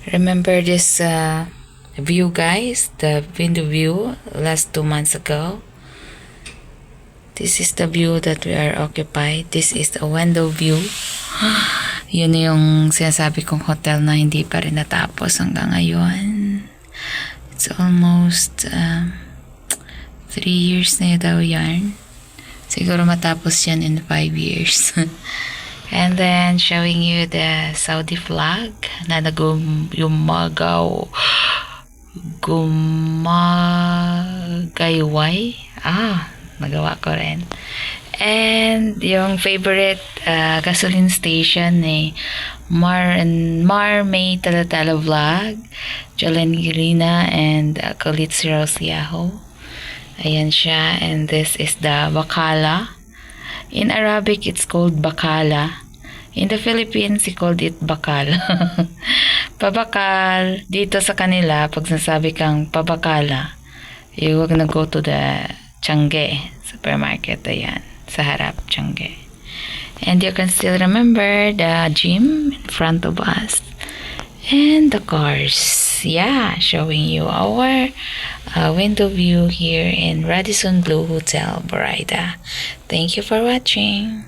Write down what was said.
Remember this view, guys? The window view last 2 months ago. This is the view that we are occupied. This is the window view. Yun yung sinasabi kong hotel na hindi pa rin natapos hanggang ngayon. It's almost 3 years na daw yan. Siguro matapos yan in 5 years. And then showing you the Saudi flag na gumagayway. Nagawa ko rin. And yung favorite gasoline station ni Mar May Talatala Vlog, Jolene Girina, and Kalitz Rosiaho. Ayan siya. And this is the Bacala. In Arabic, it's called Bacala. In the Philippines, we called it Bakal. Pabakal. Dito sa kanila, pag nasabi kang pabakala, you wag na go to the Tiangge supermarket. Ayan, sa harap, Tiangge. And you can still remember the gym in front of us. And the cars. Yeah, showing you our window view here in Radisson Blu Hotel, Buraydah. Thank you for watching.